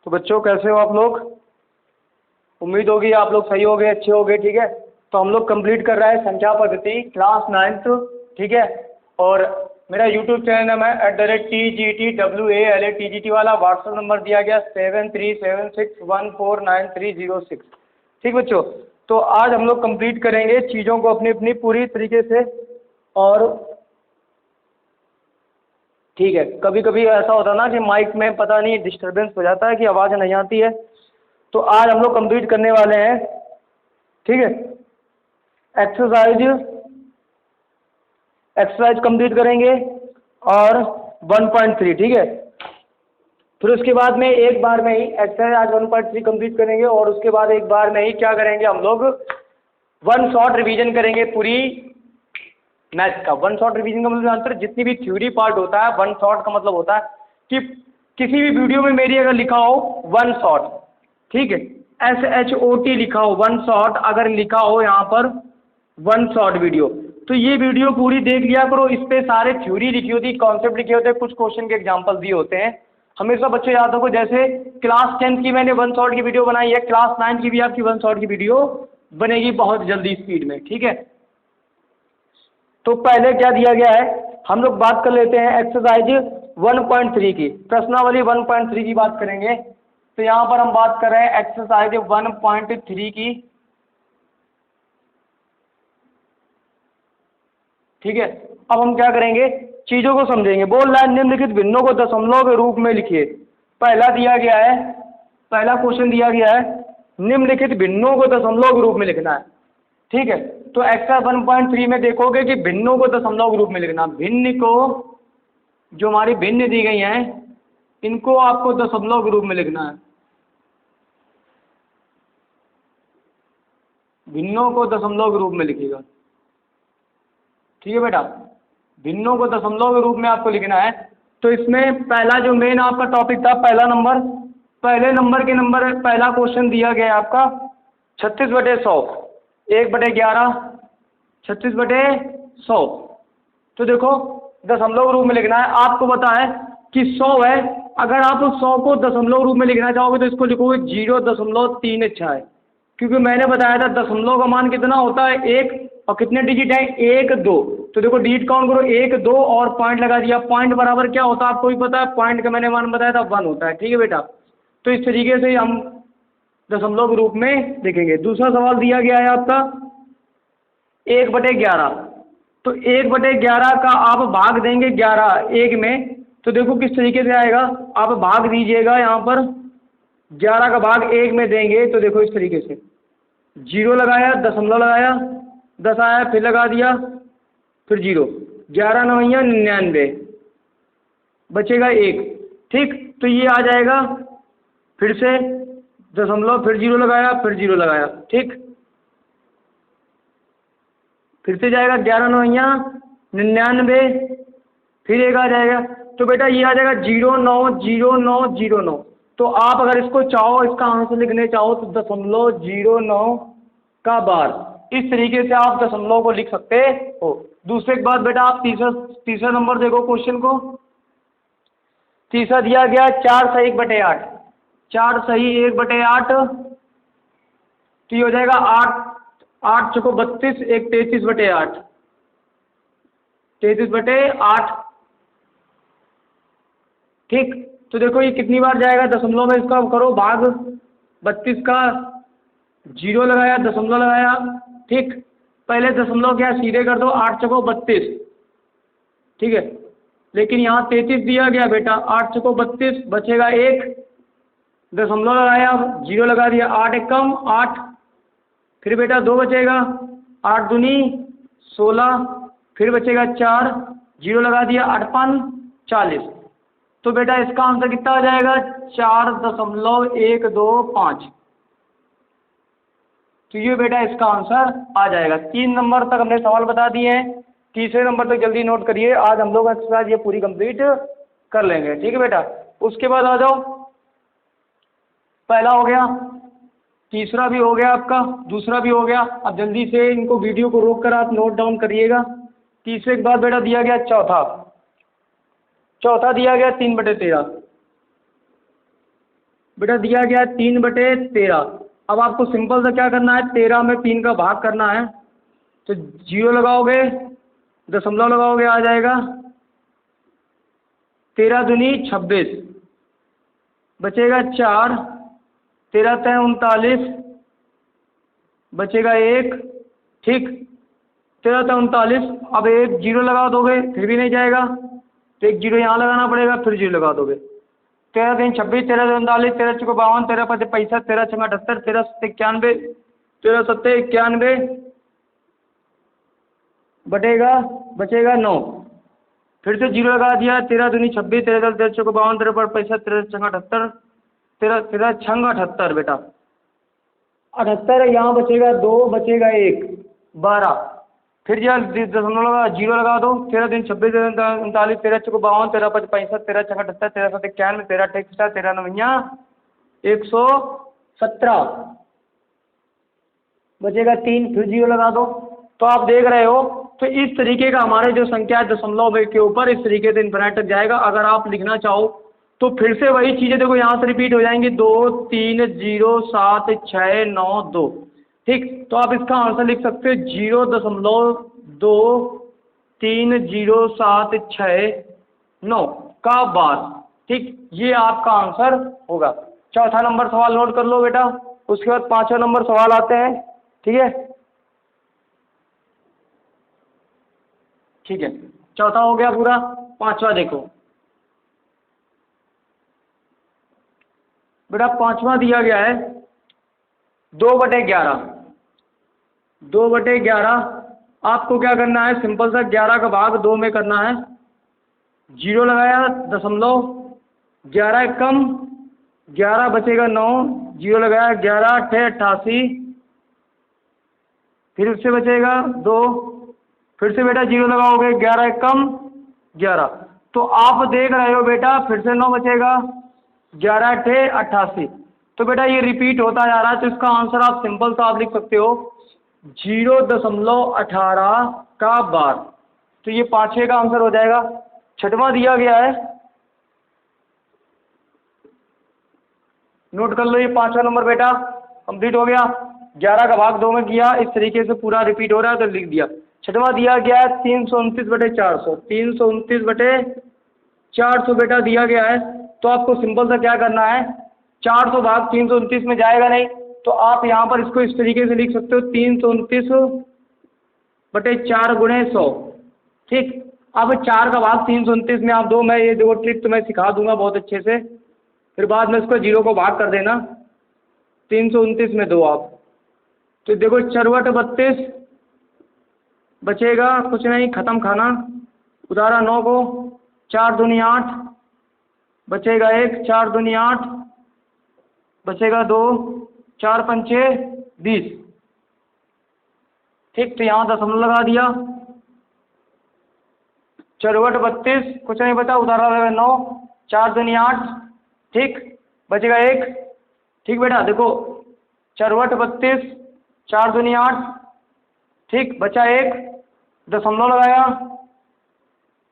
तो बच्चों कैसे हो आप लोग? उम्मीद होगी आप लोग सही हो गए, अच्छे हो गए। ठीक है, तो हम लोग कंप्लीट कर रहे हैं संख्या पद्धति क्लास 9th। ठीक है, और मेरा यूट्यूब चैनल नाम है @TGTWALATGT वाला। व्हाट्सएप नंबर दिया गया 7376149306। ठीक बच्चों, तो आज हम लोग कंप्लीट करेंगे चीज़ों को अपनी अपनी पूरी तरीके से। और ठीक है, कभी कभी ऐसा होता है ना कि माइक में पता नहीं डिस्टरबेंस हो जाता है कि आवाज़ नहीं आती है, तो आज हम लोग कंप्लीट करने वाले हैं। ठीक है, एक्सरसाइज कंप्लीट करेंगे और 1.3। ठीक है, फिर उसके बाद में एक बार में ही एक्सरसाइज आज 1.3 कंप्लीट करेंगे और उसके बाद एक बार में ही क्या करेंगे हम लोग, वन शॉट रिवीजन करेंगे पूरी मैथ का। वन शॉट रिवीजन का मतलब जानते हो, जितनी भी थ्योरी पार्ट होता है, वन शॉट का मतलब होता है कि किसी भी वीडियो में मेरी अगर लिखा हो वन शॉट, ठीक है, SHOT लिखा हो वन शॉट, अगर लिखा हो यहाँ पर वन शॉट वीडियो, तो ये वीडियो पूरी देख लिया करो। इस पे सारे थ्योरी लिखी होती, कॉन्सेप्ट लिखे होते हैं, कुछ क्वेश्चन के एग्जाम्पल दिए होते हैं। हमेशा बच्चे याद रखो, जैसे क्लास 10th की मैंने वन शॉट की वीडियो बनाई है, क्लास 9 की भी आपकी वन शॉट की वीडियो बनेगी बहुत जल्दी स्पीड में। ठीक है, तो पहले क्या दिया गया है, हम लोग बात कर लेते हैं एक्सरसाइज 1.3 की, प्रश्नावली 1.3 की बात करेंगे। तो यहाँ पर हम बात कर रहे हैं एक्सरसाइज 1.3 की। ठीक है, अब हम क्या करेंगे, चीज़ों को समझेंगे। बोल रहा है निम्नलिखित भिन्नों को दशमलव के रूप में लिखिए। पहला दिया गया है, पहला क्वेश्चन दिया गया है, निम्नलिखित भिन्नों को दशमलव के रूप में लिखना है। ठीक है, तो एक्सरसाइज 1.3 में देखोगे कि भिन्नों को दशमलव के रूप में लिखना। भिन्न को, जो हमारी भिन्न दी गई हैं, इनको आपको दशमलव के रूप में लिखना है। भिन्नों को दशमलव के रूप में लिखिएगा। ठीक है बेटा, भिन्नों को दशमलव के रूप में आपको लिखना है। तो इसमें पहला जो मेन आपका टॉपिक था, पहला नंबर, पहले नंबर के नंबर, पहला क्वेश्चन दिया गया है आपका 36/100, 1/11, 36/100। तो देखो दशमलव रूप में लिखना है। आपको पता है कि 100 है, अगर आप उस 100 को दशमलव रूप में लिखना चाहोगे तो इसको लिखोगे 0.36, क्योंकि मैंने बताया था दशमलव का मान कितना होता है, 1, और कितने डिजिट है, 1 2। तो देखो डिजिट काउंट करो, 1 2 और पॉइंट लगा दिया। पॉइंट बराबर क्या होता है आपको भी पता है, पॉइंट का मैंने मान बताया था 1 होता है। ठीक है बेटा, तो इस तरीके से हम दशमलव के रूप में लिखेंगे। दूसरा सवाल दिया गया है आपका 1/11। तो 1/11 का आप भाग देंगे 11 1 में, तो देखो किस तरीके से आएगा। आप भाग दीजिएगा, यहाँ पर 11 का भाग 1 में देंगे, तो देखो इस तरीके से 0 लगाया, दशमलव लगाया, 10 आया, फिर लगा दिया, फिर 0, 11 9 99, बचेगा 1। ठीक, तो ये आ जाएगा, फिर से दशमलव, फिर 0 लगाया, फिर 0 लगाया। ठीक, फिर से जाएगा 11 9 99, फिर 1 आ जाएगा। तो बेटा ये आ जाएगा 090909। तो आप अगर इसको चाहो, इसका आंसर लिखने चाहो तो 0.09 का बार, इस तरीके से आप दशमलव को लिख सकते हो। दूसरे एक बात बेटा, आप तीसरा नंबर देखो क्वेश्चन को। तीसरा दिया गया 4 सही 1/8, 4 सही 1/8, तो ये हो जाएगा 8 8 चौको 32, 1 33/8, 33/8। ठीक, तो देखो ये कितनी बार जाएगा दशमलव में, इसका करो भाग 32 का, 0 लगाया, दशमलव लगाया। ठीक, पहले दशमलव क्या सीधे कर दो, 8 चौको 32। ठीक है, लेकिन यहाँ 33 दिया गया बेटा, 8 चौको 32, बचेगा 1, दशमलव लगाया, 0 लगा दिया, 8 1 कम 8, फिर बेटा 2 बचेगा, 8 दूनी 16, फिर बचेगा 4, 0 लगा दिया, 8 5 40। तो बेटा इसका आंसर कितना आ जाएगा, 4.125। तो ये बेटा इसका आंसर आ जाएगा। 3 नंबर तक हमने सवाल बता दिए हैं, तीसरे नंबर तक जल्दी नोट करिए। आज हम लोग एक्सरसाइज ये पूरी कंप्लीट कर लेंगे। ठीक है बेटा, उसके बाद आ जाओ, पहला हो गया, तीसरा भी हो गया आपका, दूसरा भी हो गया। अब जल्दी से इनको वीडियो को रोक कर आप नोट डाउन करिएगा। तीसरे के बाद बेटा दिया गया चौथा, चौथा दिया गया 3/13। बेटा दिया गया 3/13। अब आपको सिंपल सा क्या करना है, 13 में 3 का भाग करना है। तो 0 लगाओगे, दशमलव लगाओगे, आ जाएगा 13 दूनी 26, बचेगा 4, 13 3 39, बचेगा 1। ठीक, 13 3 39। अब एक 0 लगा दोगे फिर भी नहीं जाएगा, तो एक 0 यहाँ लगाना पड़ेगा, फिर 0 लगा दोगे। 13 3 26, 13 2 39, 13 4 52, 13 5 65, 13 6 78, 13 7 91, 13 7 91, बचेगा 9। फिर से 0 लगा दिया, 13 दूनी 26, 13 13 4 52, 13 5 65, 13 6 78, 13 6 78 बेटा 78। यहाँ बचेगा 2, बचेगा 1, 12। फिर जो दशमलव लगा 0 लगा दो, 13 3 26, 13 39, 13 4 52, 13 5 65, 13 6 78, 13 7 91, 13 8 61, 13 9 117, बचेगा 3। फिर 0 लगा दो। तो आप देख रहे हो, तो इस तरीके का हमारे जो संख्या है दशमलव के ऊपर इस तरीके से इन्फिनिट तक जाएगा। अगर आप लिखना चाहो तो फिर से वही चीज़ें देखो यहाँ से रिपीट हो जाएंगी, 2 3 0 7 6 9 2। ठीक, तो आप इसका आंसर लिख सकते हो 0.230769 का बाद। ठीक, ये आपका आंसर होगा। चौथा नंबर सवाल नोट कर लो बेटा, उसके बाद पांचवा नंबर सवाल आते हैं। ठीक है, ठीक है, चौथा हो गया पूरा, पांचवा देखो बेटा। पांचवा दिया गया है 2/11। 2/11 आपको क्या करना है, सिंपल सा 11 का भाग 2 में करना है। 0 लगाया, दशमलव, 11 कम 11, बचेगा 9, 0 लगाया, 11 8 88, फिर उससे बचेगा 2, फिर से बेटा 0 लगाओगे, 11 कम 11। तो आप देख रहे हो बेटा, फिर से 9 बचेगा, 11 8 88। तो बेटा ये रिपीट होता जा रहा है, तो इसका आंसर आप सिंपल सा आप लिख सकते हो 0.18 का बार। तो ये 5 का आंसर हो जाएगा। छठवां दिया गया है, नोट कर लो, ये पांचवा नंबर बेटा कंप्लीट हो गया। 11 का भाग 2 में किया, इस तरीके से पूरा रिपीट हो रहा है तो लिख दिया। छठवां दिया गया है 329/400। 329/400 बेटा दिया गया है। तो आपको सिंपल सा क्या करना है, 400 भाग 329 में जाएगा नहीं, तो आप यहाँ पर इसको इस तरीके से लिख सकते हो 329/4 गुणे 100। ठीक, अब 4 का भाग 329 में आप दो, मैं ये दो ट्रिक तो मैं सिखा दूंगा बहुत अच्छे से, फिर बाद में इसको 0 को भाग कर देना। 329 में दो आप, तो देखो 4 32, बचेगा कुछ नहीं, ख़त्म खाना, उतारा 9 को, 4 दूनी 8, बचेगा 1, 4 दूनी 8, बचेगा 2, 4 पंचे 20। ठीक, तो यहाँ दशमलव लगा दिया, 4 32, कुछ नहीं बचा, उतारा लगा 9, 4 दूनी 8, ठीक, बचेगा 1। ठीक बेटा देखो, 4 32, 4 दूनी 8, ठीक, बचा 1, दशमलव लगाया,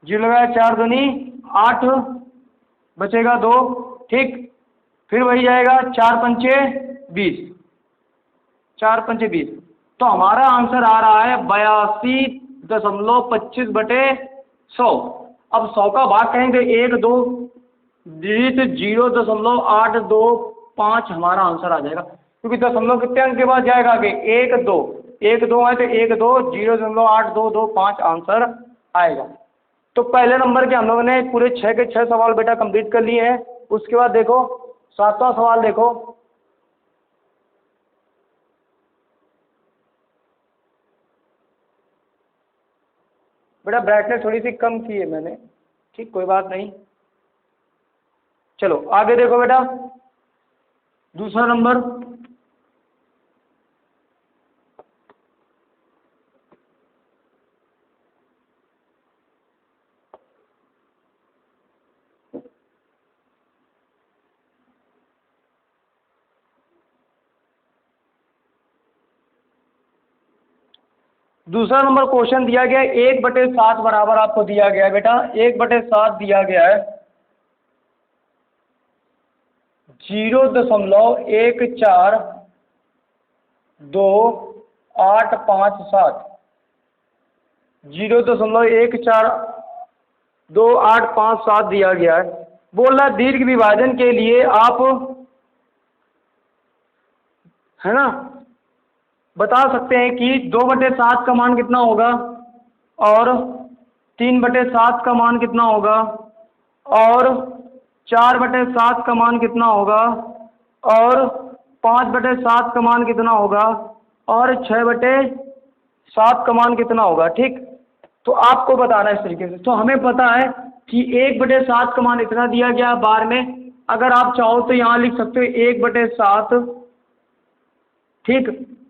0 लगाया, 4 दूनी 8, बचेगा 2। ठीक, फिर वही जाएगा, 4 पंचे 20, 4 पंचे 20। तो हमारा आंसर आ रहा है 82.25/100। अब 100 का भाग कहेंगे 1 2 डिजिट 0.825 हमारा आंसर आ जाएगा, क्योंकि दशमलव कितने अंक के बाद जाएगा आगे, 1 2, 1 2 है तो 1 2 0.8225 आंसर आएगा। तो पहले नंबर के हम लोगों ने पूरे 6 के 6 सवाल बेटा कंप्लीट कर लिए हैं। उसके बाद देखो 7वां सवाल देखो, बेटा ब्राइटनेस थोड़ी सी कम की है मैंने, ठीक, कोई बात नहीं। चलो आगे देखो बेटा, दूसरा नंबर, दूसरा नंबर क्वेश्चन दिया गया है 1/7 बराबर आपको दिया गया है बेटा, 1/7 दिया गया है 0.14285 0.14285 दिया गया है। बोल रहा दीर्घ विभाजन के लिए आप, है ना, बता सकते हैं कि 2/7 का मान कितना होगा और 3/7 का मान कितना होगा और 4/7 का मान कितना होगा और 5/7 का मान कितना होगा और 6/7 का मान कितना होगा। ठीक, तो आपको बताना है इस तरीके से। तो हमें पता है कि 1/7 का मान इतना दिया गया बार में। अगर आप चाहो तो यहाँ लिख सकते हो 1/7, ठीक,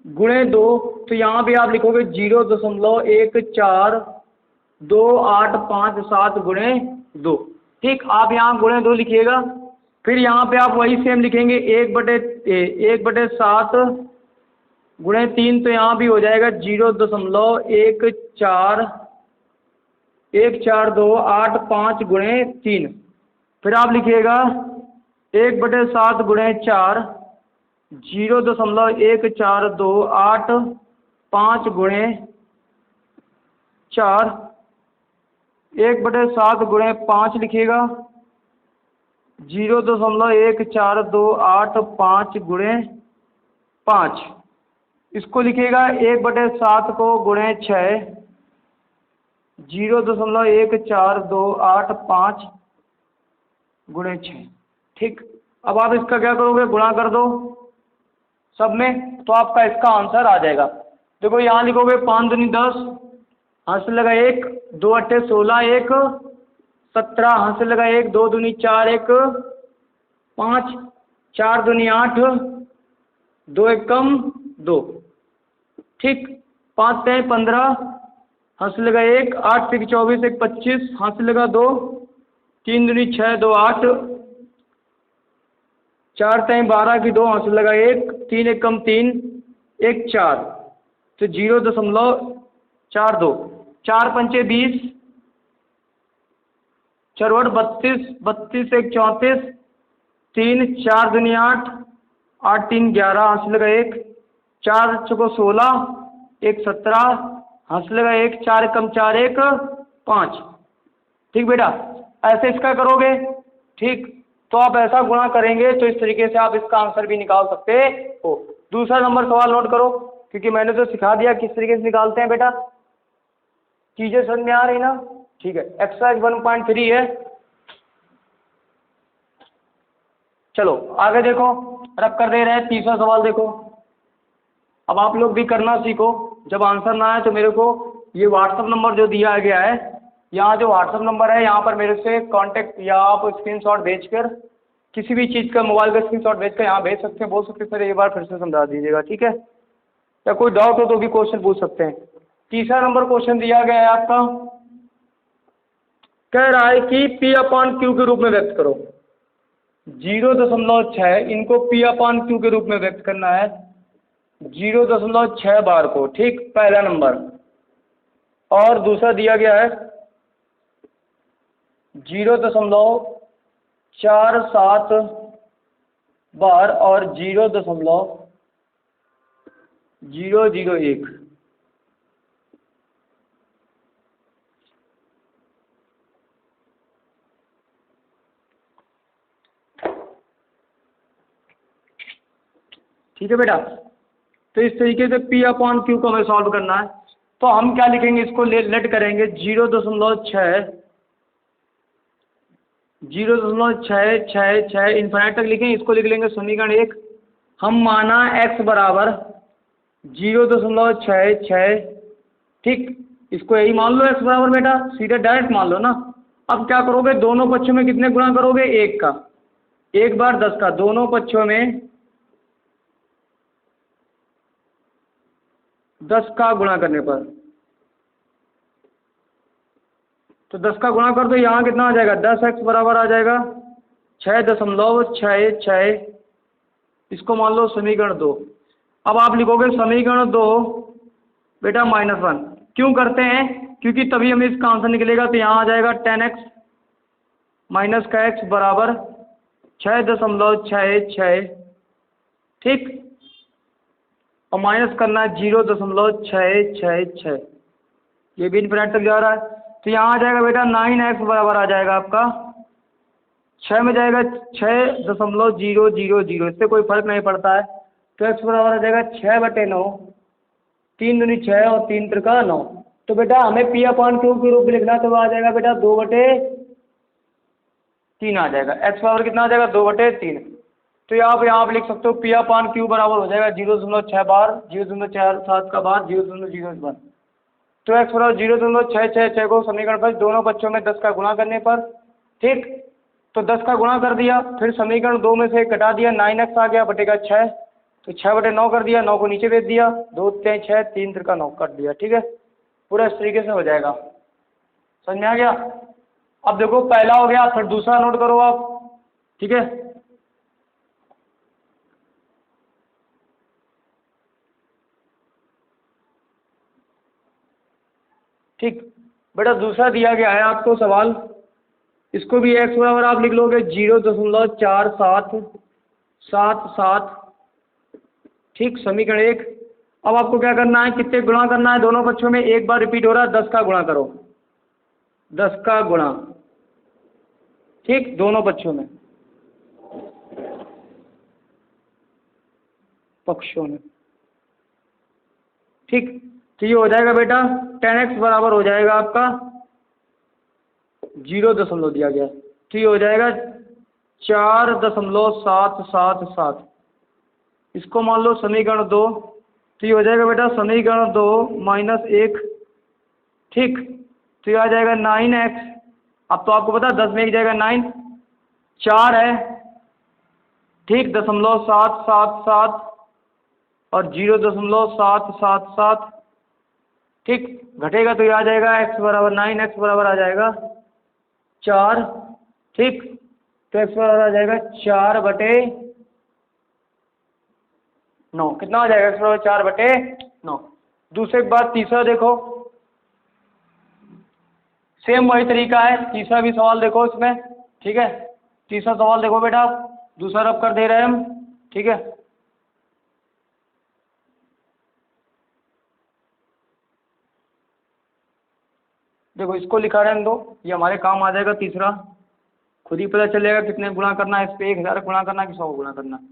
गुणे 2, तो यहाँ भी आप लिखोगे 0.14285 गुणे 2। ठीक, आप यहाँ गुणे 2 लिखिएगा। फिर यहाँ पे आप वही सेम लिखेंगे 1/7 गुणे 3, तो यहाँ भी हो जाएगा 0.14285 गुणे 3। फिर आप लिखिएगा 1/7 गुणे 4, 0.14285 गुणे 4, 1/7 गुणे 5 लिखिएगा, 0.14285 गुणे 5। इसको लिखिएगा 1/7 को गुणे 6, 0.14285 गुणे 6। ठीक, अब आप इसका क्या करोगे, गुणा कर दो सब में, तो आपका इसका आंसर आ जाएगा। देखो यहाँ लिखोगे 5 दूनी 10, हाथ से लगा 1, 2 अट्ठे 16, 1 17, हाथ से लगा 1, 2 दूनी 4, 1 5, 4 दूनी 8, 2 एकम 2। ठीक, 5 तें 15, हाथ से लगा 1, 8 से 24, 1 25, हाथ से लगा 2, 3 दूनी 6, 2 8, 4 तें 12 की 2, हाथ से लगा 1, 3 एकम 3, 1 4, तो 0.42, 4 पंचे 20, 4 32, 32 1 34, 3 4 दूनी 8, 8 3 11, हाथ से लगा 1, 4 चौको 16, 1 17, हाथ से लगा 1, 4 एकम 4, 1 5। ठीक बेटा, ऐसे इसका करोगे। ठीक, तो आप ऐसा गुणा करेंगे तो इस तरीके से आप इसका आंसर भी निकाल सकते हो। दूसरा नंबर सवाल नोट करो, क्योंकि मैंने तो सिखा दिया किस तरीके से निकालते हैं बेटा। चीजें समझ में आ रही ना। ठीक है, एक्सरसाइज 1.3 है। चलो आगे देखो, रब कर दे रहे हैं। तीसरा सवाल देखो, अब आप लोग भी करना सीखो। जब आंसर ना आए तो मेरे को ये व्हाट्सअप नंबर जो दिया गया है, यहाँ जो व्हाट्सअप नंबर है, यहाँ पर मेरे से कांटेक्ट या आप स्क्रीनशॉट भेजकर किसी भी चीज़ का मोबाइल का स्क्रीनशॉट भेजकर यहाँ भेज सकते हैं। बोल सकते हैं सर एक बार फिर से समझा दीजिएगा। ठीक है, या कोई डाउट हो तो भी क्वेश्चन पूछ सकते हैं। तीसरा नंबर क्वेश्चन दिया गया है आपका, कह रहा है कि P/Q के रूप में व्यक्त करो। 0.6 इनको P/Q के रूप में व्यक्त करना है, 0.6 बार को। ठीक, पहला नंबर। और दूसरा दिया गया है 0.47 बार और 0.001। ठीक है बेटा, तो इस तरीके से P/Q को हमें सॉल्व करना है। तो हम क्या लिखेंगे, इसको लेट करेंगे 0.6 इन्फिनिट तक लिखें। इसको लिख लेंगे समीकरण 1। हम माना x बराबर 0.66। ठीक, इसको यही मान लो x बराबर बेटा, सीधे डायरेक्ट मान लो ना। अब क्या करोगे, दोनों पक्षों में कितने गुणा करोगे, 1 का, 1 बार 10 का, दोनों पक्षों में 10 का गुणा करने पर, तो 10 का गुणा कर दो, यहाँ कितना आ जाएगा, 10x बराबर आ जाएगा 6.66। इसको मान लो समीकरण 2। अब आप लिखोगे समीकरण 2 बेटा -1। क्यों करते हैं, क्योंकि तभी हमें इसका आंसर निकलेगा। तो यहाँ आ जाएगा 10x माइनस का x बराबर 6.66, ठीक, और माइनस करना है 0.666, ये भी इनफिनिट तक जा रहा है। तो यहाँ आ जाएगा बेटा 9x बराबर आ जाएगा आपका 6 में जाएगा 6.000, इससे कोई फर्क नहीं पड़ता है। तो x बराबर आ जाएगा 6/9, 3 दूनी 6 और 3 त्रिका 9। तो बेटा हमें P अपॉन Q के रूप में लिखना है, तो वो आ जाएगा बेटा 2/3 आ जाएगा। x बराबर कितना आ जाएगा 2/3। तो यहाँ आप लिख सकते हो P अपॉन Q बराबर हो जाएगा 0.6 बार 0.47 का बार 0.01। तो x बराबर 0.666 को समीकरण पर दोनों बच्चों में 10 का गुणा करने पर, ठीक, तो 10 का गुणा कर दिया, फिर समीकरण 2 में से 1 घटा दिया, 9x आ गया बटेगा 6, तो 6/9 कर दिया, 9 को नीचे भेज दिया, 2 3 6 3 त्रिका 9 कर दिया, ठीक है। पूरा इस तरीके से हो जाएगा, समझ में आ गया। अब देखो पहला हो गया, फिर दूसरा नोट करो आप, ठीक है। ठीक बेटा, दूसरा दिया गया है आपको सवाल, इसको भी x बराबर आप लिख लोगे 0.4777, ठीक, समीकरण 1। अब आपको क्या करना है, कितने गुणा करना है, दोनों पक्षों में एक बार रिपीट हो रहा है, 10 का गुणा करो, 10 का गुणा, ठीक, दोनों पक्षों में, ठीक। तो ये हो जाएगा बेटा 10x बराबर हो जाएगा आपका 0 दिया गया, तो ये हो जाएगा 4.777, इसको मान लो समीकरण 2, तो ये हो जाएगा बेटा समीकरण 2 -1, ठीक, तो ये आ जाएगा 9x। अब तो आपको पता 10 में एक जाएगा 9, 4 है, ठीक, 0.777 और 0.777, ठीक, घटेगा तो ये आ जाएगा x बराबर 9x बराबर आ जाएगा 4, ठीक, तो x बराबर आ जाएगा 4/9, कितना आ जाएगा x बराबर 4/9। दूसरे एक बार तीसरा देखो, सेम वही तरीका है, तीसरा भी सवाल देखो इसमें, ठीक है। तीसरा सवाल देखो बेटा, आप दूसरा रब कर दे रहे हैं हम, ठीक है। देखो इसको लिखा रहने दो, ये हमारे काम आ जाएगा तीसरा, खुद ही पता चलेगा कितने गुणा करना है, इस पे 1000 गुणा करना है कि 100 गुणा करना है।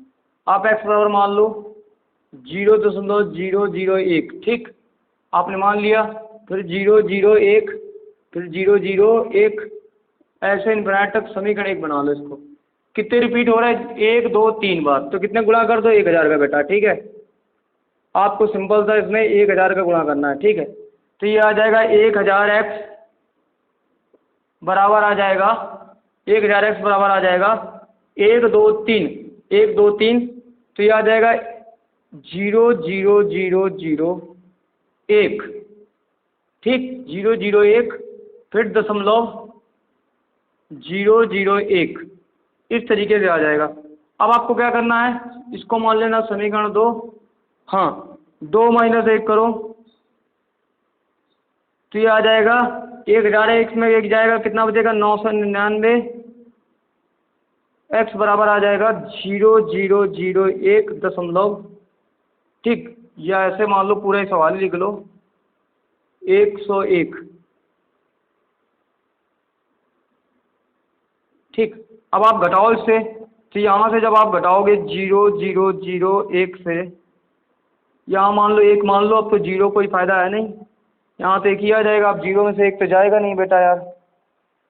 आप x बराबर मान लो 0.001, ठीक, आपने मान लिया, फिर 001, फिर 001, ऐसे इनफिनिट तक समीकरण 1 बना लो। इसको कितने रिपीट हो रहा है, 1 2 3 बार, तो कितने गुणा कर दो 1000 का बेटा, ठीक है। आपको सिंपल सा इसमें 1000 का गुणा करना है, ठीक है। तो ये आ जाएगा 1000x बराबर आ जाएगा 1000x बराबर आ जाएगा 1 2 3, 1 2 3, तो ये आ जाएगा 0.0001, ठीक, 001, फिर 0.001, इस तरीके से आ जाएगा। अब आपको क्या करना है, इसको मान लेना समीकरण 2, हाँ, 2 - 1 करो, तो ये आ जाएगा 1000x में 1 जाएगा, कितना बचेगा 999, x बराबर आ जाएगा 0.001, ठीक, या ऐसे मान लो पूरा ही सवाल लिख लो 101, ठीक। अब आप घटाओ इससे, तो यहाँ से जब आप घटाओगे 0.001 से, यहाँ मान लो 1 मान लो, अब तो 0 कोई फ़ायदा है नहीं, यहाँ तो 1 ही आ जाएगा। अब 0 में से 1 तो जाएगा नहीं बेटा, यार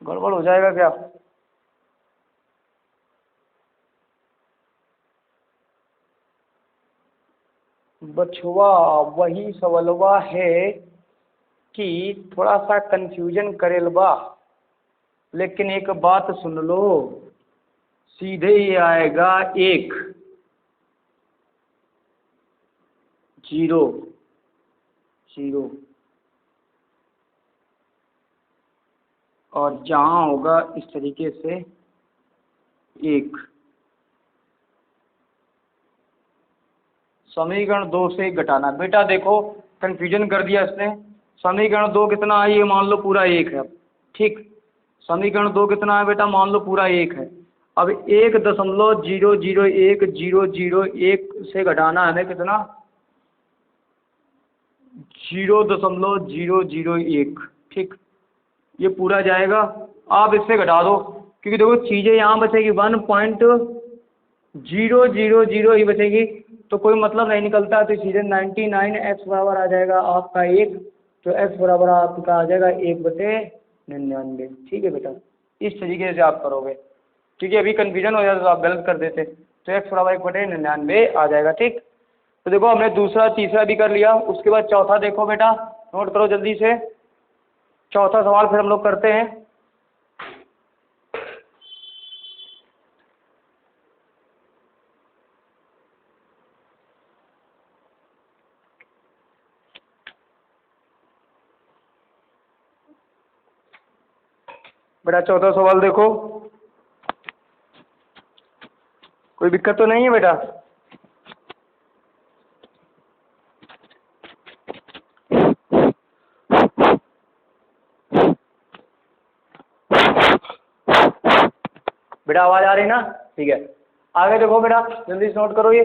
गड़बड़ हो जाएगा क्या। बछुआ वही सवालवा है कि थोड़ा सा कंफ्यूजन करेल बा, लेकिन एक बात सुन लो, सीधे ही आएगा 1 0 0, और जहाँ होगा इस तरीके से 1। समीकरण 2 से घटाना, बेटा देखो कंफ्यूजन कर दिया इसने। समीकरण 2 कितना है, ये मान लो पूरा 1 है, ठीक। समीकरण 2 कितना है बेटा, मान लो पूरा 1 है। अब 1.001 से घटाना है हमें कितना, 0.001। ठीक, ये पूरा जाएगा। आप इससे घटा दो, क्योंकि देखो चीज़ें यहाँ बचेगी 1.000 ही बचेगी, तो कोई मतलब नहीं निकलता। तो सीधे 99 x बराबर आ जाएगा आपका 1, तो x बराबर आपका आ जाएगा 1/99। ठीक है बेटा, इस तरीके से आप करोगे। ठीक है, अभी कन्फ्यूजन हो जाता तो आप गलत कर देते, तो x बराबर 1/99 आ जाएगा। ठीक, तो देखो हमने दूसरा तीसरा भी कर लिया। उसके बाद चौथा देखो बेटा, नोट करो जल्दी से। चौथा सवाल फिर हम लोग करते हैं। बेटा चौथा सवाल देखो, कोई दिक्कत तो नहीं है बेटा? बेटा आवाज आ रही ना? ठीक है, आगे देखो बेटा, जल्दी से नोट करो ये।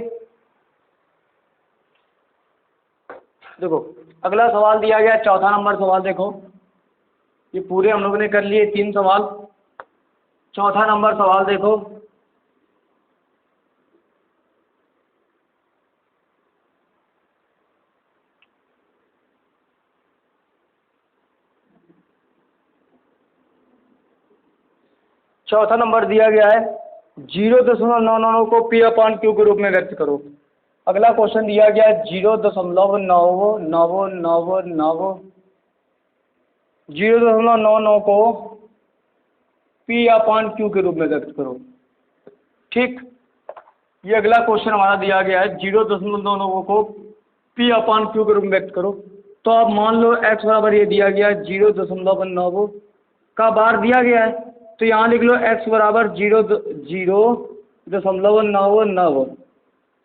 देखो अगला सवाल दिया गया, चौथा नंबर सवाल देखो। ये पूरे हम लोगों ने कर लिए 3 सवाल। चौथा नंबर सवाल देखो। चौथा नंबर दिया गया है 0.999 को P/Q के रूप में व्यक्त करो। अगला क्वेश्चन दिया गया है 0.9999 को P/Q के रूप में व्यक्त करो। ठीक, ये अगला क्वेश्चन हमारा दिया गया है 0.99 को P/Q के रूप में व्यक्त करो। तो आप मान लो x बराबर ये दिया गया है 0.99 का बार दिया गया है, तो यहाँ लिख लो x बराबर 0.99।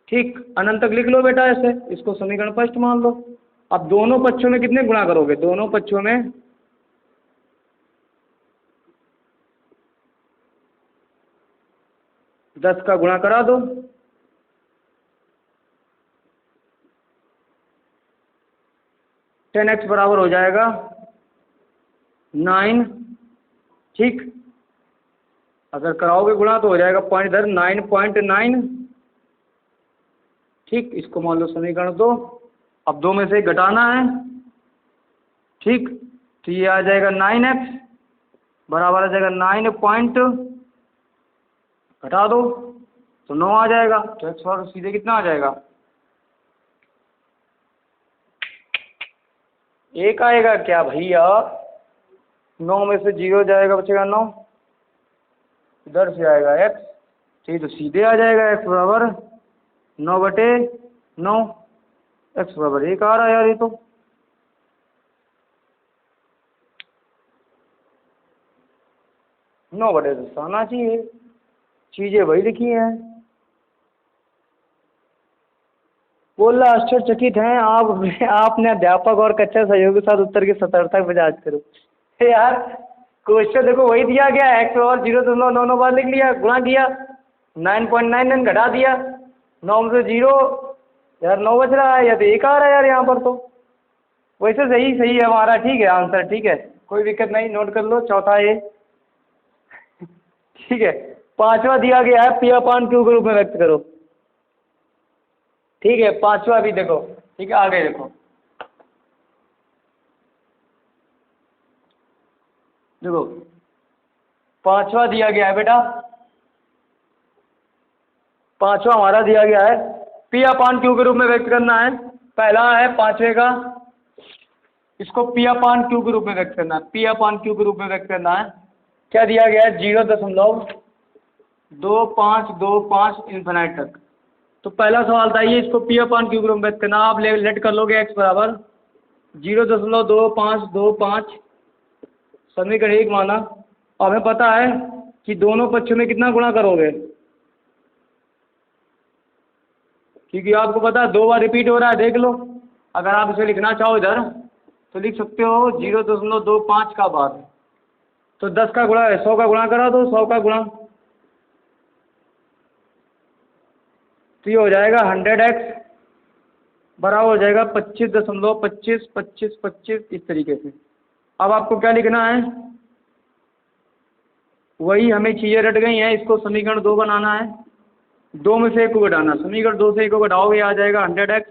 ठीक, अनंत तक लिख लो बेटा ऐसे, इसको समीकरण फर्स्ट मान लो। अब दोनों पक्षों में कितने गुणा करोगे? दोनों पक्षों में 10 का गुणा करा दो। 10x बराबर हो जाएगा 9। ठीक, अगर कराओगे गुणा तो हो जाएगा पॉइंट इधर 9.9। ठीक, इसको मान लो समीकरण 2। अब 2 में से घटाना है। ठीक, तो ये आ जाएगा 9x बराबर आ जाएगा 9 पॉइंट, घटा दो तो 9 आ जाएगा। तो x बराबर सीधे कितना आ जाएगा? 1 आएगा क्या भैया? 9 में से 0 जाएगा, बचेगा 9, इधर से आएगा x। ठीक, तो सीधे आ जाएगा x बराबर 9/9। x बराबर 1 आ रहा है यार, ये तो 9/10 आना चाहिए। चीजें वही लिखी हैं। बोला आश्चर्यचकित हैं आप आपने अध्यापक और कक्षा सहयोगी के साथ उत्तर की सतर्कता पर जांच करो। यार क्वेश्चन देखो वही दिया गया, x बराबर 0.999 बार लिख लिया, गुणा किया, 9.99 घटा दिया, 9 में से 0 यार 9 बच रहा है, या तो 1 आ रहा है यार यहाँ पर। तो वैसे सही सही है हमारा। ठीक है आंसर, ठीक है कोई दिक्कत नहीं, नोट कर लो चौथा ये। ठीक है, पांचवा दिया गया है P/Q के रूप में व्यक्त करो। ठीक है, पांचवा भी देखो। ठीक है, आगे देखो। देखो पांचवा दिया गया है बेटा, पांचवा हमारा दिया गया है P/Q के रूप में व्यक्त करना है। पहला है पांचवे का, इसको P/Q के रूप में व्यक्त करना है। P/Q के रूप में व्यक्त करना है। क्या दिया गया है? 0.2525 इन्फिनाइट तक। तो पहला सवाल था ये, इसको P/Q के रूप में व्यक्त करना। आप लेट कर लोगे x बराबर 0.2525 समीकरण 1 माना। और हमें पता है कि दोनों पक्षों में कितना गुणा करोगे, क्योंकि आपको पता है 2 बार रिपीट हो रहा है। देख लो, अगर आप इसे लिखना चाहो इधर तो लिख सकते हो 0.25 का बार। तो 10 का गुणा है, 100 का गुणा करा दो, 100 का गुणा तो ये हो जाएगा 100x बराबर हो जाएगा 25.25 इस तरीके से। अब आपको क्या लिखना है, वही हमें चीज़ें रट गई हैं, इसको समीकरण 2 बनाना है, 2 में से 1 को घटाना, समीकरण 2 से 1 को घटाओगे आ जाएगा 100x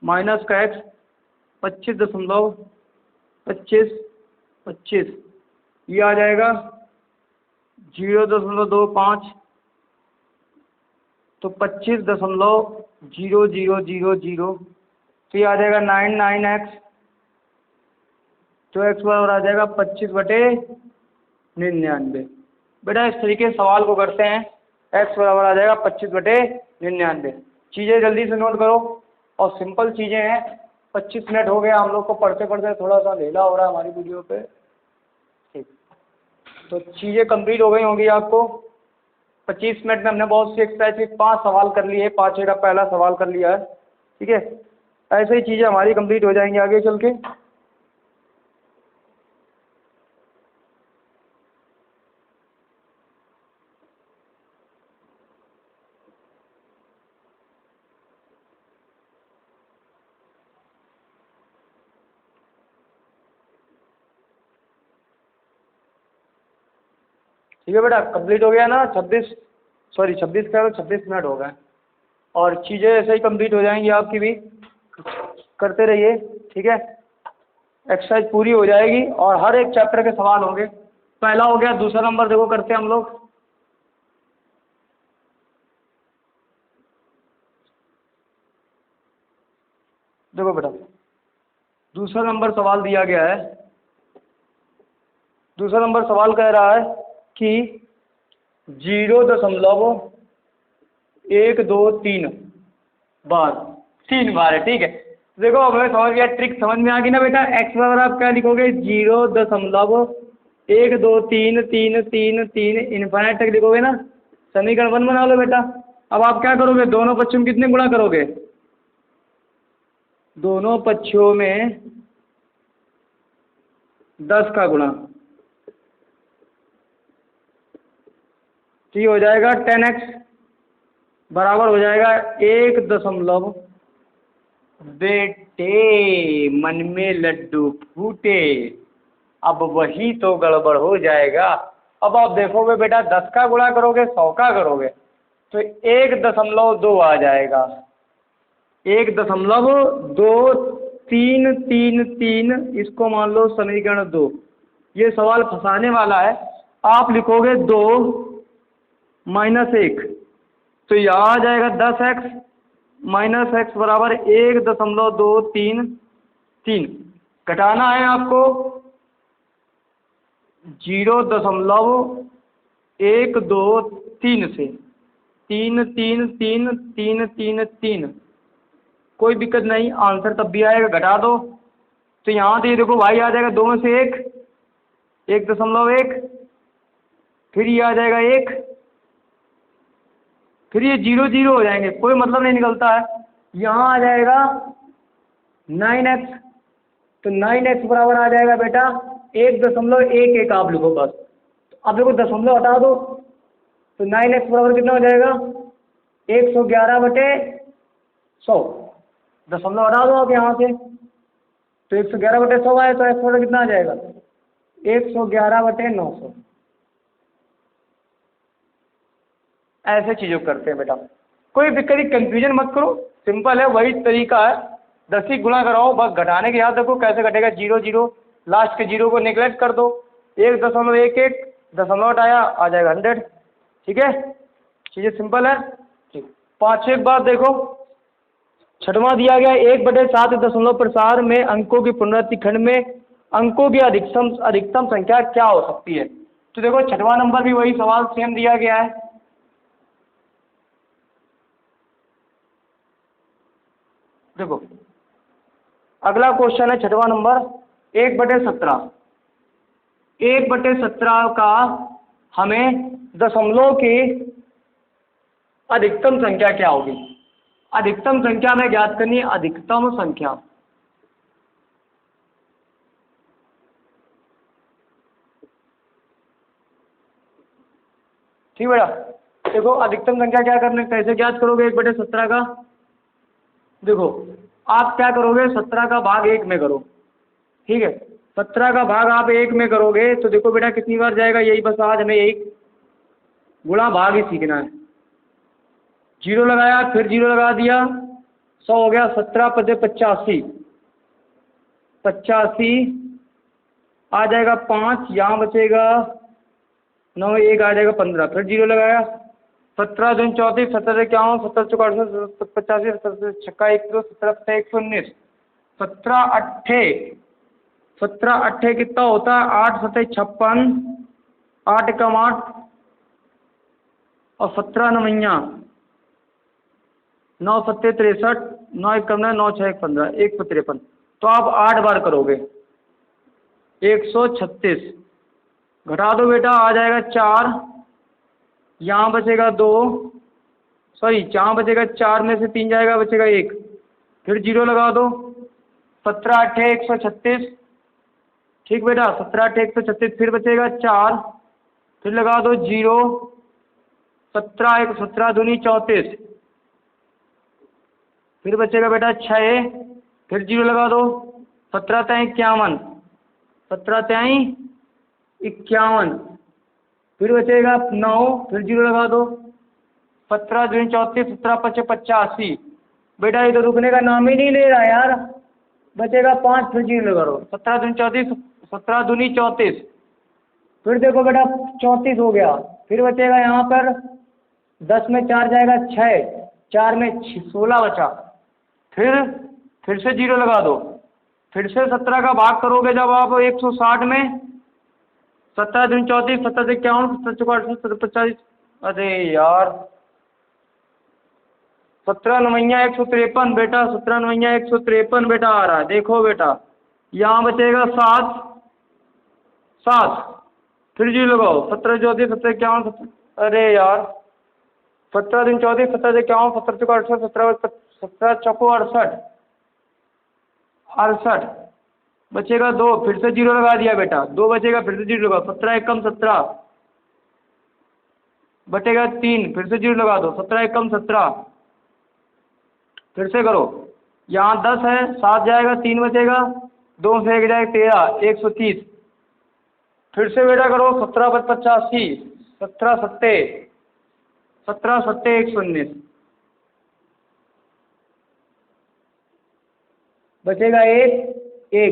माइनस का x 25.25 ये आ जाएगा 0.25, तो 25.0000, तो ये आ जाएगा 99x, तो x बराबर आ जाएगा 25/99। बेटा इस तरीके से सवाल को करते हैं, x बराबर आ जाएगा 25/99। चीज़ें जल्दी से नोट करो और सिंपल चीज़ें हैं। 25 मिनट हो गया हम लोग को पढ़ते पढ़ते, थोड़ा सा ढीला हो रहा है हमारी वीडियो पे, ठीक। तो चीज़ें कंप्लीट हो गई होंगी आपको। 25 मिनट में हमने बहुत सी एक्सरसाइज के 5 सवाल कर लिए, 5 का पहला सवाल कर लिया है, ठीक है। ऐसे ही चीज़ें हमारी कंप्लीट हो जाएंगी आगे चल के। ठीक है बेटा, कंप्लीट हो गया ना। 26 का 26 मिनट हो गए, और चीज़ें ऐसे ही कंप्लीट हो जाएंगी आपकी भी, करते रहिए, ठीक है। एक्सरसाइज पूरी हो जाएगी और हर एक चैप्टर के सवाल होंगे। पहला हो गया, दूसरा नंबर देखो करते हैं हम लोग। देखो बेटा, दूसरा नंबर सवाल दिया गया है। दूसरा नंबर सवाल कह रहा है कि 0.123 बार, 3 बार है, ठीक है। देखो हमें समझ गया, ट्रिक समझ में आ गई ना बेटा। एक्स बराबर आप क्या लिखोगे, 0.12333 इन्फाइनाइट तक लिखोगे ना, समीकरण 1 बना लो बेटा। अब आप क्या करोगे, दोनों पक्षों में कितने गुणा करोगे, दोनों पक्षों में 10 का गुणा, तो ये हो जाएगा 10x बराबर हो जाएगा 1 बेटे मन में लड्डू फूटे, अब वही तो गड़बड़ हो जाएगा। अब आप देखोगे बेटा, 10 का गुणा करोगे 100 का करोगे तो 1.2 आ जाएगा, 1.2333, इसको मान लो समीकरण 2। ये सवाल फंसाने वाला है। आप लिखोगे 2 माइनस 1, तो यहाँ आ जाएगा 10x माइनस x बराबर 1.233। घटाना है आपको 0.123 से, 3 कोई दिक्कत नहीं, आंसर तब भी आएगा। घटा दो तो यहाँ तो ये देखो भाई आ जाएगा 2 में से 1.1, फिर ये आ जाएगा 1, फिर ये 0 0 हो जाएंगे, कोई मतलब नहीं निकलता है। यहाँ आ जाएगा 9x, तो 9x बराबर आ जाएगा बेटा 1.11, आप लिखो बस। अब देखो दशमलव हटा दो तो 9x बराबर कितना हो जाएगा, 111/100। दशमलव हटा दो आप यहाँ से, तो 111/100 आए तो x बराबर कितना आ जाएगा, 111/900। ऐसे चीज़ों को करते हैं बेटा, कोई दिक्कत नहीं, कंफ्यूजन मत करो, सिंपल है, वही तरीका है। 10 ही गुणा कराओ बस, घटाने के याद रखो कैसे घटेगा, 0 0, लास्ट के 0 को नेगलेक्ट कर दो, 1.11 दशमलव हटाया आ जाएगा 100, ठीक है। चीज़ें सिंपल है, ठीक। 5 बार देखो, छठवां दिया गया 1/7 दशमलव प्रसार में अंकों की पुनरावृत्ति खंड में अंकों की अधिकतम संख्या क्या हो सकती है। तो देखो छठवां नंबर भी वही सवाल सेम दिया गया है। देखो अगला क्वेश्चन है छठवां नंबर, 1/17। 1/17 का हमें दशमलव की अधिकतम संख्या क्या होगी, अधिकतम संख्या में ज्ञात करनी है, अधिकतम संख्या। ठीक बेटा, देखो अधिकतम संख्या क्या करने कैसे ज्ञात करोगे 1/17 का। देखो आप क्या करोगे 17 का भाग 1 में करो, ठीक है। 17 का भाग आप 1 में करोगे तो देखो बेटा कितनी बार जाएगा, यही बस आज हमें यही गुणा भाग ही सीखना है। 0 लगाया फिर 0 लगा दिया, 100 हो गया। 17 × 85, 85 आ जाएगा 5, यहाँ बचेगा 9, 1 आ जाएगा 15, फिर 0 लगाया। 17 दूनी 34, 17 से 51, 17 चौका 68, 85, 17 छक्का 1, 17 119, 17 अट्ठे कितना होता है 8 7 56, 8 कम 8 और 17 9 9 7 63, 9 1 कम 9 6 15, 1 53। तो आप 8 बार करोगे 136, घटा दो बेटा आ जाएगा 4, यहाँ बचेगा 2, सॉरी यहाँ बचेगा 4 में से 3 जाएगा बचेगा 1, फिर 0 लगा दो। 17 अट्ठे 136, ठीक बेटा 17 अट्ठे 136, फिर बचेगा 4, फिर लगा दो 0, 17 1 17 दूनी 34, फिर बचेगा बेटा 6, फिर 0 लगा दो। 17 3 51, 17 3 51, फिर बचेगा 9, फिर 0 लगा दो। 17 दूनी 34, 17 5 85, बेटा ये तो रुकने का नाम ही नहीं ले रहा यार, बचेगा 5, फिर 0 लगा दो। 17 दूनी 34, 17 दूनी 34, फिर देखो बेटा 34 हो गया, फिर बचेगा यहाँ पर 10 में 4 जाएगा 6, 4 में 16 बचा, फिर से 0 लगा दो। फिर से 17 का भाग करोगे जब आप 160 में, 17 दूनी 34, 17 से 51, 17 चौका 68, 50, अरे यार 17 9 153 बेटा, 17 9 153 बेटा आ रहा है। देखो बेटा यहाँ बचेगा 7, फिर 0 लगाओ। 17 34, 17 51, अरे यार 17 दूनी 34, 17 से 51, 17 चौका 68, 17 चौको 68, बचेगा 2, फिर से 0 लगा दिया बेटा, 2 बचेगा, फिर से 0 लगा। 17 1 कम 17 बचेगा 3, फिर से 0 लगा दो। 17 1 कम 17, फिर से करो। यहाँ 10 है, 7 जाएगा, 3 बचेगा, 2 से 1 जाएगा 13, 130, फिर से बेटा करो। 17 5 85, 17 7 119, बचेगा 1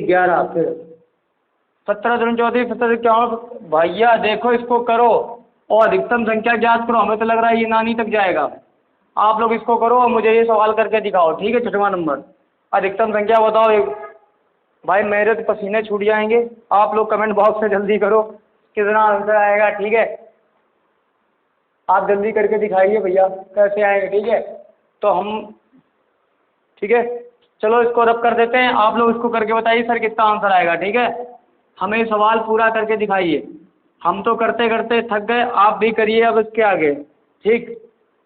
11, फिर 17 दूनी 34, 17 से 51, भैया देखो इसको करो और अधिकतम संख्या ज्ञात करो। हमें तो लग रहा है ये नानी तक जाएगा। आप लोग इसको करो और मुझे ये सवाल करके दिखाओ, ठीक है। 6वां नंबर अधिकतम संख्या बताओ। भाई मेरे तो पसीने छूट जाएंगे, आप लोग कमेंट बॉक्स में जल्दी करो कितना आंसर आएगा, ठीक है। आप जल्दी करके दिखाइए भैया कैसे आएंगे, ठीक है। तो हम ठीक है चलो इसको रब कर देते हैं, आप लोग इसको करके बताइए सर कितना आंसर आएगा, ठीक है। हमें सवाल पूरा करके दिखाइए, हम तो करते करते थक गए, आप भी करिए अब इसके आगे, ठीक।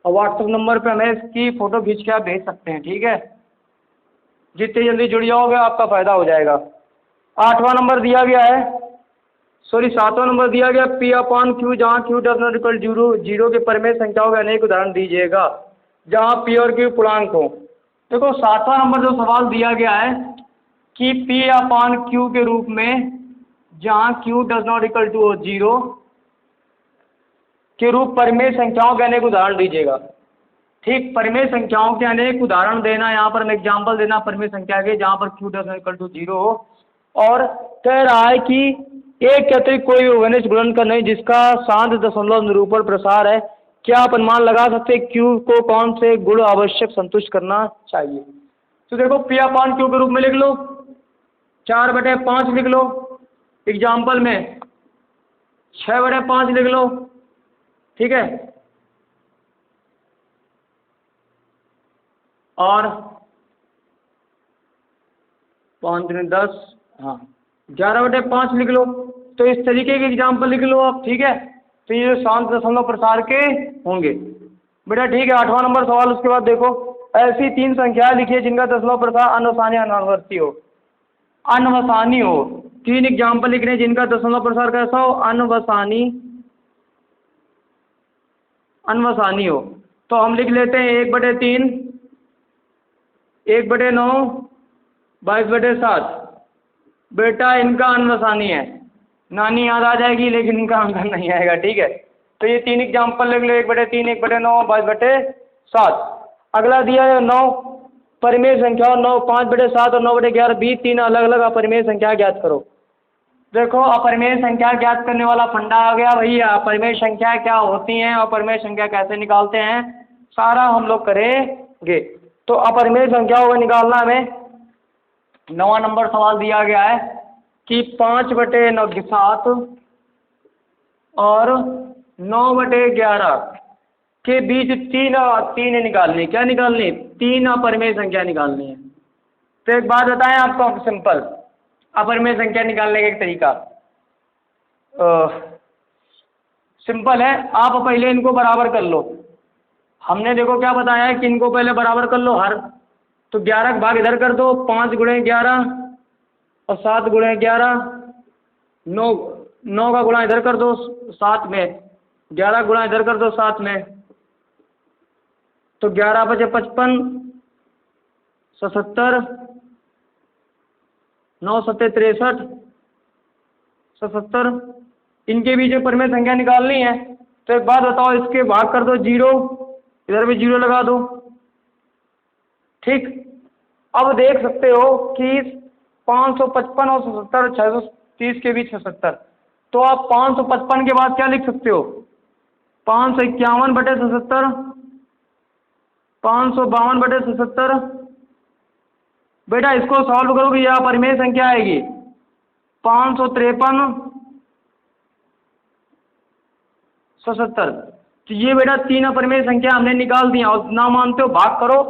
और व्हाट्सएप नंबर पे हमें इसकी फ़ोटो खींच के आप भेज सकते हैं, ठीक है। जितनी जल्दी जुड़ जाओगे आपका फ़ायदा हो जाएगा। 8वां नंबर दिया गया है, सॉरी 7वां नंबर दिया गया P/Q, जहाँ Q डज नॉट इक्वल 0 के परिमेय संख्याओं के अनेक उदाहरण दीजिएगा जहाँ P और Q पूर्णांक हो। देखो 7वां नंबर जो सवाल दिया गया है कि P/Q के रूप में जहाँ Q does not equal to 0 के रूप परिमेय संख्याओं के अनेक उदाहरण दीजिएगा, ठीक। परिमेय संख्याओं के अनेक उदाहरण देना, यहाँ पर मैं एग्जाम्पल देना परिमेय संख्या के जहाँ पर Q does not equal to 0 हो। और कह रहा है कि एक के अतिरिक्त कोई घनिष्ठ गुणनखंड नहीं जिसका शांत दशमलव निरूपण प्रसार है। क्या आप अनुमान लगा सकते हैं Q को कौन से गुण आवश्यक संतुष्ट करना चाहिए। तो देखो P/Q के रूप में लिख लो 4/5 लिख लो, एग्जाम्पल में 6/5 लिख लो, ठीक है। और 5 दूनी 10, हाँ 11/5 लिख लो। तो इस तरीके के एग्जाम्पल लिख लो आप, ठीक है। तो ये शांत दशमलव प्रसार के होंगे बेटा, ठीक है। 8वां नंबर सवाल उसके बाद देखो, ऐसी 3 संख्याएं लिखिए जिनका दशमलव प्रसार अनवसानी अनावर्ती हो। अनवसानी हो, 3 एग्जाम्पल लिखने जिनका दशमलव प्रसार कैसा हो, अनवसानी अनवसानी हो। तो हम लिख लेते हैं 1/3, 1/9, 22/7। बेटा इनका अनवसानी है, नानी याद आ जाएगी लेकिन इनका अंकन नहीं आएगा, ठीक है। तो ये 3 एग्जाम्पल लिख लो, 1/3, 1/9, 22/7। अगला दिया है 9 परिमेय संख्या, 9, 5/7 और 9/11 भी 3 अलग अलग अपरिमेय संख्या ज्ञात करो। देखो अपरिमेय संख्या ज्ञात करने वाला फंडा आ गया भैया। अपरिमेय संख्या क्या होती हैं, अपरिमेय संख्या कैसे निकालते हैं, सारा हम लोग करेंगे। तो अपरिमेय संख्याओं को निकालना हमें 9वां नंबर सवाल दिया गया है कि 5/7 और 9/11 के बीच तीन निकालनी। क्या निकालनी? 3 अपरिमेय संख्या निकालनी है। तो एक बात बताएं आपको सिंपल अपरिमेय संख्या निकालने का एक तरीका सिंपल है। आप पहले इनको बराबर कर लो। हमने देखो क्या बताया है कि इनको पहले बराबर कर लो हर। तो 11 का भाग इधर कर दो, 5 × 11 और 7 × 11, 9 का गुणा इधर कर दो 7 में, 11 गुणा इधर कर दो 7 में। तो 11 × 5 = 55, 77, 9 × 7 = 63, 77। इनके बीच में परिमेय संख्या निकालनी है। तो एक बात बताओ, इसके भाग कर दो 0, इधर भी 0 लगा दो, ठीक। अब देख सकते हो कि 555 और 77, 630 के बीच 77। तो आप 555 के बाद क्या लिख सकते हो? 551/77, 552/77। बेटा इसको सॉल्व करोगे या परिमेय संख्या आएगी 553, 77। तो ये बेटा 3 अपरिमेय संख्या हमने निकाल दी। और ना मानते हो भाग करो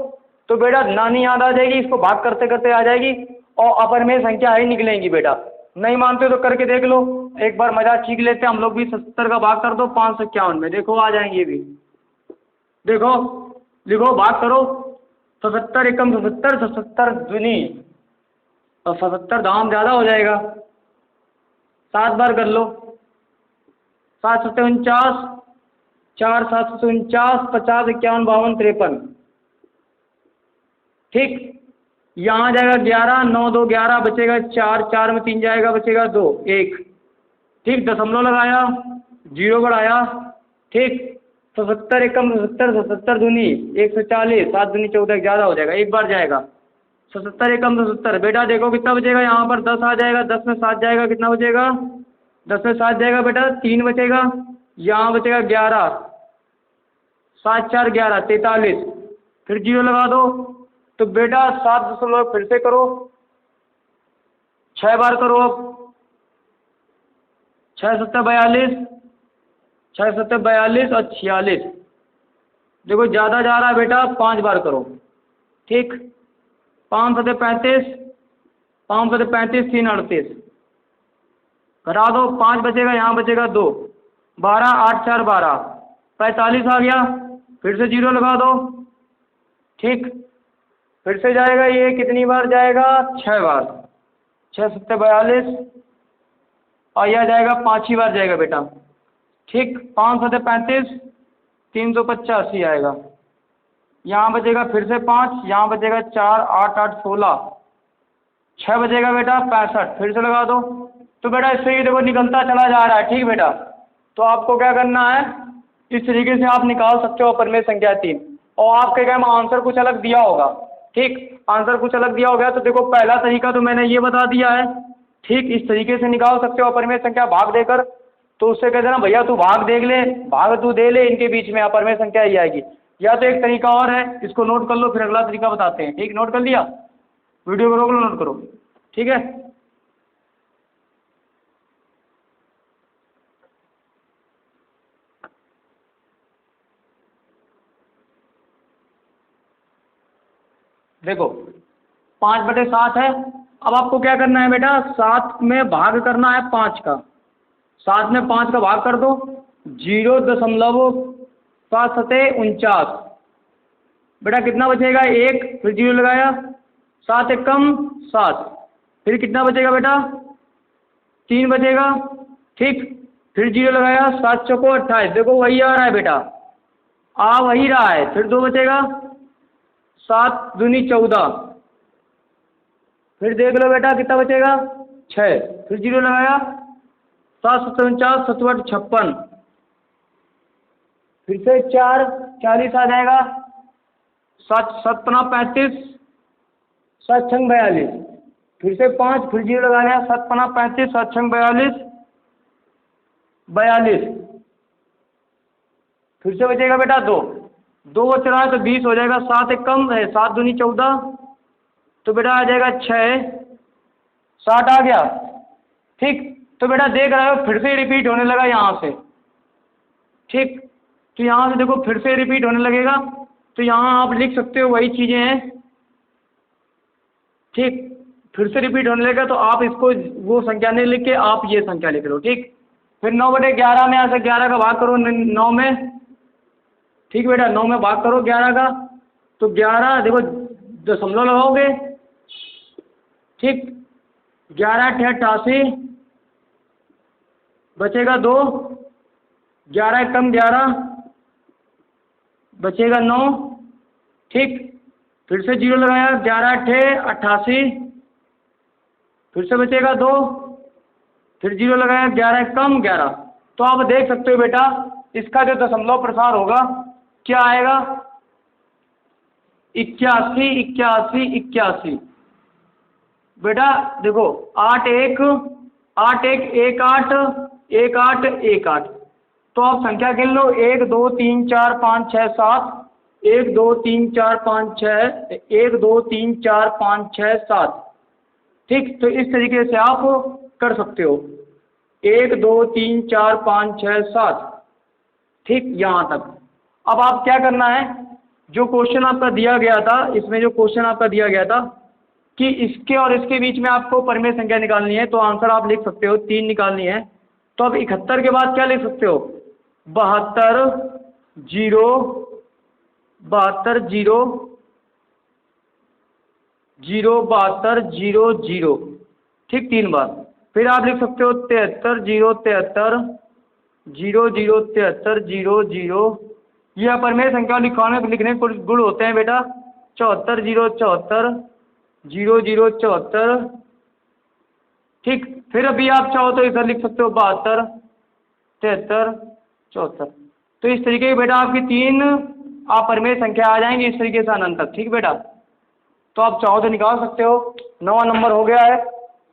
तो बेटा नानी याद आ जाएगी, इसको भाग करते करते आ जाएगी और अपरिमेय संख्या ही निकलेंगी। बेटा नहीं मानते तो करके देख लो, एक बार मजा सीख लेते हैं हम लोग भी। 77 का भाग कर दो 551 में, देखो आ जाएंगे भी। देखो लिखो, भाग करो। 77 एकम 77, 77 दूनी और 77 दाम ज़्यादा हो जाएगा। 7 बार कर लो, 7 × 7 = 49, 4 × 7 = 49, 50, 51, 52, 53, ठीक। यहाँ जाएगा 11, 9 × 2 = 11, बचेगा 4, 4 में 3 जाएगा, बचेगा 2, 1, ठीक। दशमलव लगाया, 0 बढ़ाया, ठीक। तो 77 एकम 77, 77 दूनी 140, 7 दूनी 14, ज़्यादा हो जाएगा, एक बार जाएगा। 77 एकम 77। बेटा देखो कितना बचेगा, यहाँ पर 10 आ जाएगा, 10 में 7 जाएगा, कितना बचेगा? 10 में 7 जाएगा बेटा 3 बचेगा, यहाँ बचेगा 11, 7 × 4 = 11, 43, फिर 0 लगा दो। तो बेटा 7 दशमलव फिर से करो, 6 बार करो। अब 6 × 7 = 42, 6 × 7 = 42 और 46। देखो ज़्यादा जा रहा है बेटा, 5 बार करो, ठीक। 5 × 7 = 35, 5 × 7 = 35, 3 × 38, करा दो। 5 बचेगा, यहाँ बचेगा 2, 12, 8 × 4 = 12, 45 आ गया। फिर से 0 लगा दो, ठीक। फिर से जाएगा, ये कितनी बार जाएगा? 6 बार। 6 × 7 = 42 और यह जाएगा 5ही बार जाएगा बेटा, ठीक। 5 × 7 = 35, 385 आएगा। यहाँ बचेगा फिर से 5, यहाँ बचेगा 4, 8, 8, 16, 6 बचेगा बेटा 65, फिर से लगा दो। तो बेटा इससे ही देखो निकलता चला जा रहा है, ठीक बेटा। तो आपको क्या करना है, इस तरीके से आप निकाल सकते हो अपरिमेय संख्या 3। और आपके क्या में आंसर कुछ अलग दिया होगा, ठीक। आंसर कुछ अलग दिया हो गया तो देखो पहला तरीका तो मैंने ये बता दिया है, ठीक। इस तरीके से निकाल सकते हो अपरिमेय संख्या भाग देकर। तो उससे कहते ना भैया तू भाग देख ले, भाग तू दे ले, इनके बीच में अपरिमेय संख्या ही आएगी। या तो एक तरीका और है, इसको नोट कर लो, फिर अगला तरीका बताते हैं, ठीक। नोट कर लिया? वीडियो को रोक लो, नोट करो, ठीक है। देखो 5/7 है। अब आपको क्या करना है बेटा, 7 में भाग करना है 5 का। 7 में 5 का भाग कर दो, 0.749। बेटा कितना बचेगा? 1, फिर 0 लगाया, 7 एकम 7, फिर कितना बचेगा बेटा? 3 बचेगा, ठीक। फिर 0 लगाया, 7 × 4 = 28। देखो वही आ रहा है बेटा, आ वही रहा है, फिर 2 बचेगा, 7 दूनी 14, फिर देख लो बेटा कितना बचेगा 6, फिर 0 लगाया, 7 7 49, 7 8 56, फिर से 4 40 आ जाएगा, 7 7 35, 7 6 42, फिर से 5, फिर 0 लगा लिया, 7 35, 7 6 42, 42, फिर से बचेगा बेटा 2 बच रहा है तो 20 हो जाएगा, 7 एक कम है, 7 दूनी 14, तो बेटा आ जाएगा 6, 60 आ गया। ठीक, तो बेटा देख रहे हो फिर से रिपीट होने लगा यहाँ से। ठीक, तो यहाँ से देखो फिर से रिपीट होने लगेगा, तो यहाँ आप लिख सकते हो वही चीज़ें हैं। ठीक, फिर से रिपीट होने लगेगा तो आप इसको वो संख्या नहीं लिख के आप ये संख्या लिख लो। ठीक, फिर 9/11 में, यहाँ से 11 का भाग करो 9 में। ठीक बेटा, 9 में भाग करो 11 का, तो 11 देखो दशमलव लगाओगे। ठीक, 11 × 88, बचेगा 2, 11 एक कम 11, बचेगा 9। ठीक, फिर से 0 लगाया, 11 × 88, फिर से बचेगा 2, फिर 0 लगाया, 11 एक कम 11। तो आप देख सकते हो बेटा इसका जो दशमलव प्रसार होगा क्या आएगा, 81 81 81। बेटा देखो 8 1 8 1 1 8 1 8 1 8, तो आप संख्या गिन लो 1 2 3 4 5 6 7, 1 2 3 4 5 6, 1 2 3 4 5 6 7। ठीक, तो इस तरीके से आप कर सकते हो 1 2 3 4 5 6 7। ठीक, यहाँ तक। अब आप क्या करना है, जो क्वेश्चन आपका दिया गया था, इसमें जो क्वेश्चन आपका दिया गया था कि इसके और इसके बीच में आपको परिमेय संख्या निकालनी है, तो आंसर आप लिख सकते हो 3 निकालनी है। तो अब 71 के बाद क्या लिख सकते हो, 72 0 72 0 0 72 0 0। ठीक, 3 बार। फिर आप लिख सकते हो 73 0 73 0 0 73 0 0। ये अपरिमेय संख्या लिखने के गुण होते हैं बेटा, 74 0 74 0 0 74। ठीक, फिर अभी आप चाहो तो इधर लिख सकते हो 72 73 74। तो इस तरीके की बेटा आपकी 3 अपरिमेय संख्या आ जाएंगी इस तरीके से अनंत तक। ठीक बेटा, तो आप चाहो तो निकाल सकते हो। 9वां नंबर हो गया है।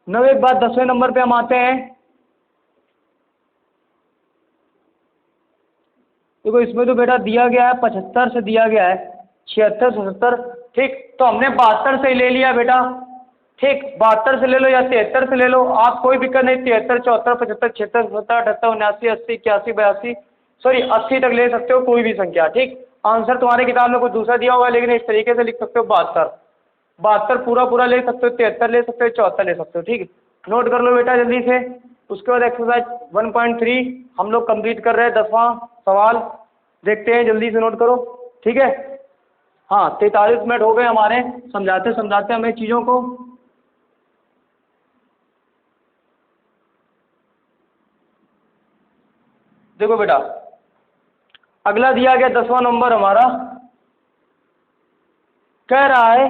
9वें के बाद 10वें नंबर पे हम आते हैं। देखो इसमें तो बेटा दिया गया है 75 से दिया गया है 76 77। ठीक, तो हमने 72 से ले लिया बेटा। ठीक, 72 से ले लो या 73 से ले लो, आप कोई दिक्कत नहीं, 73 74 75 76 77 78 79 80 81 82, सॉरी 80 तक ले सकते हो कोई भी संख्या। ठीक, आंसर तुम्हारी किताब में कुछ दूसरा दिया होगा, लेकिन इस तरीके से लिख सकते हो 72 पूरा ले सकते हो, 73 ले सकते हो, 74 ले सकते हो। ठीक, नोट कर लो बेटा जल्दी से। उसके बाद एक्सरसाइज 1.3 हम लोग कंप्लीट कर रहे हैं। 10वां सवाल देखते हैं, जल्दी से नोट करो। ठीक है, हाँ 43 मिनट हो गए हमारे समझाते समझाते हमें चीज़ों को। देखो बेटा अगला दिया गया 10वां नंबर हमारा कह रहा है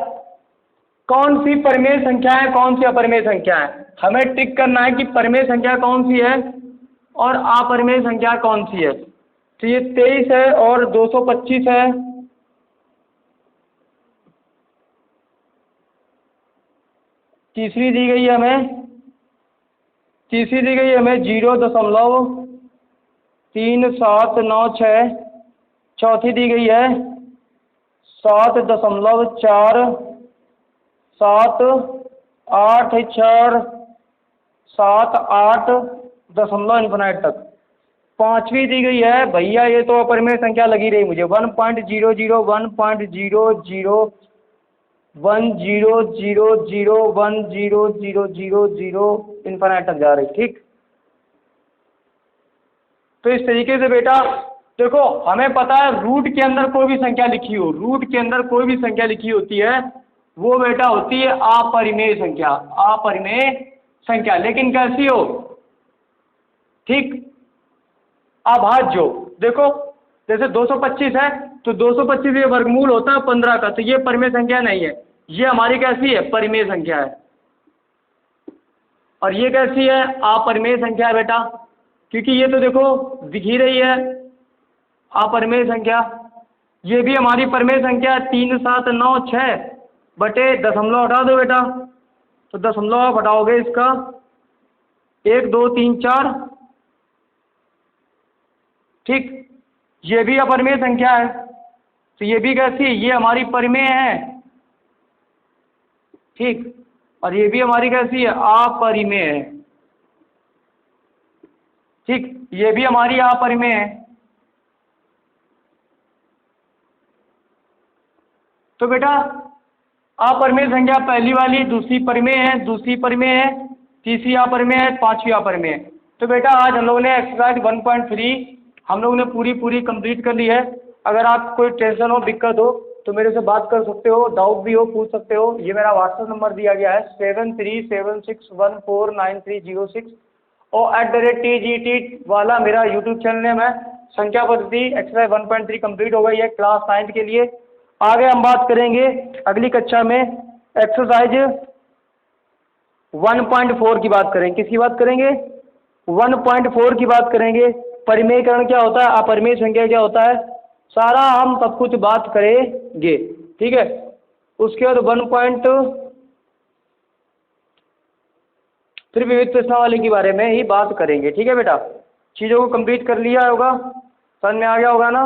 कौन सी परिमेय संख्या है, कौन सी अपरिमेय संख्या है। हमें टिक करना है कि परिमेय संख्या कौन सी है और अपरिमेय संख्या कौन सी है। तो ये 23 है और 225 है। तीसरी दी गई है हमें 0.3796। चौथी दी गई है 7.478 दशमलव इन्फिनाइट तक। पांचवी दी गई है भैया, ये तो अपरिमेय संख्या लगी रही मुझे, 1.00 1.00 1000 इन्फिनाइट तक जा रही। ठीक, तो इस तरीके से बेटा देखो हमें पता है रूट के अंदर कोई भी संख्या लिखी हो, रूट के अंदर कोई भी संख्या लिखी होती है वो बेटा होती है अपरिमेय संख्या। अपरिमेय संख्या लेकिन कैसी हो, ठीक, अभाज्य। देखो जैसे 225 है तो 225 ये वर्गमूल होता है 15 का, तो ये परिमेय संख्या नहीं है, ये हमारी कैसी है, परिमेय संख्या है। और ये कैसी है, अपरिमेय संख्या है बेटा, क्योंकि ये तो देखो दिख ही रही है अपरिमेय संख्या। ये भी हमारी परिमेय संख्या 3 7 9 6 बटे दशमलव हटा दो बेटा, तो दशमलव आप हटाओगे इसका 1 2 3 4, ठीक, ये भी अपरिमेय संख्या है, तो ये भी कैसी है, ये हमारी परिमेय है, ठीक, और ये भी हमारी कैसी है, अपरिमेय है, ठीक, ये भी हमारी अपरिमेय है। तो बेटा अपरिमेय संख्या पहली वाली, दूसरी परिमेय है, दूसरी परिमेय है, तीसरी अपरिमेय है, पांचवी अपरिमेय है। तो बेटा आज हम लोगों ने एक्सरसाइज 1.3 हम लोगों ने पूरी कंप्लीट कर ली है। अगर आप कोई टेंशन हो, दिक्कत हो तो मेरे से बात कर सकते हो, डाउट भी हो पूछ सकते हो। ये मेरा व्हाट्सएप नंबर दिया गया है 7376149306 और @TGT वाला मेरा यूट्यूब चैनल नेम है। संख्या पद्धति एक्सरसाइज 1.3 कंप्लीट हो गई है क्लास 9 के लिए। आगे हम बात करेंगे अगली कक्षा में एक्सरसाइज 1.4 की बात करेंगे। किसकी बात करेंगे, 1.4 की बात करेंगे। परिमेयकरण क्या होता है, अपरिमेय संख्या क्या होता है, सारा हम सब कुछ बात करेंगे, ठीक है। उसके बाद 1. फिर विविध प्रश्नावली के बारे में ही बात करेंगे, ठीक है बेटा। चीज़ों को कंप्लीट कर लिया होगा, समझ में आ गया होगा ना।